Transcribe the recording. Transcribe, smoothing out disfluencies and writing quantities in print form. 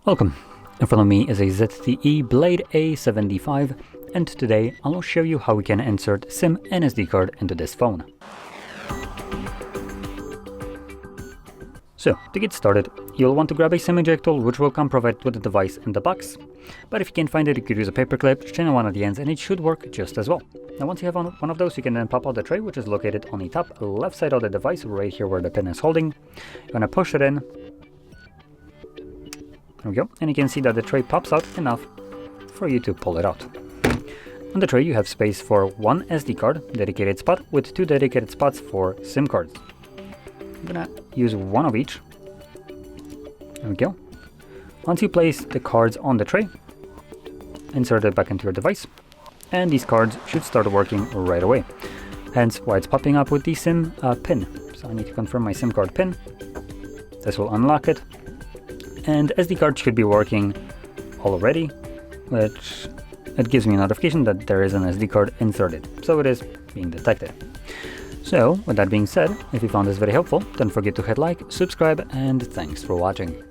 Welcome. In front of me is a ZTE Blade A75, and today I'll show you how we can insert SIM and SD card into this phone. So, to get started, you'll want to grab a SIM eject tool, which will come provided with the device in the box. But if you can't find it, you could use a paper clip, chain on one of the ends, and it should work just as well. Now once you have one of those, you can then pop out the tray, which is located on the top left side of the device, right here where the pin is holding. You're gonna push it in. There we go, and you can see that the tray pops out enough for you to pull it out. On the tray you have space for one SD card, dedicated spot, with two dedicated spots for SIM cards. I'm gonna use one of each. There we go. Once you place the cards on the tray, insert it back into your device, and these cards should start working right away. Hence why it's popping up with the SIM pin. So I need to confirm my SIM card pin. This will unlock it. And SD card should be working already, which it gives me a notification that there is an SD card inserted. So it is being detected. So with that being said, if you found this very helpful, don't forget to hit like, subscribe, and thanks for watching.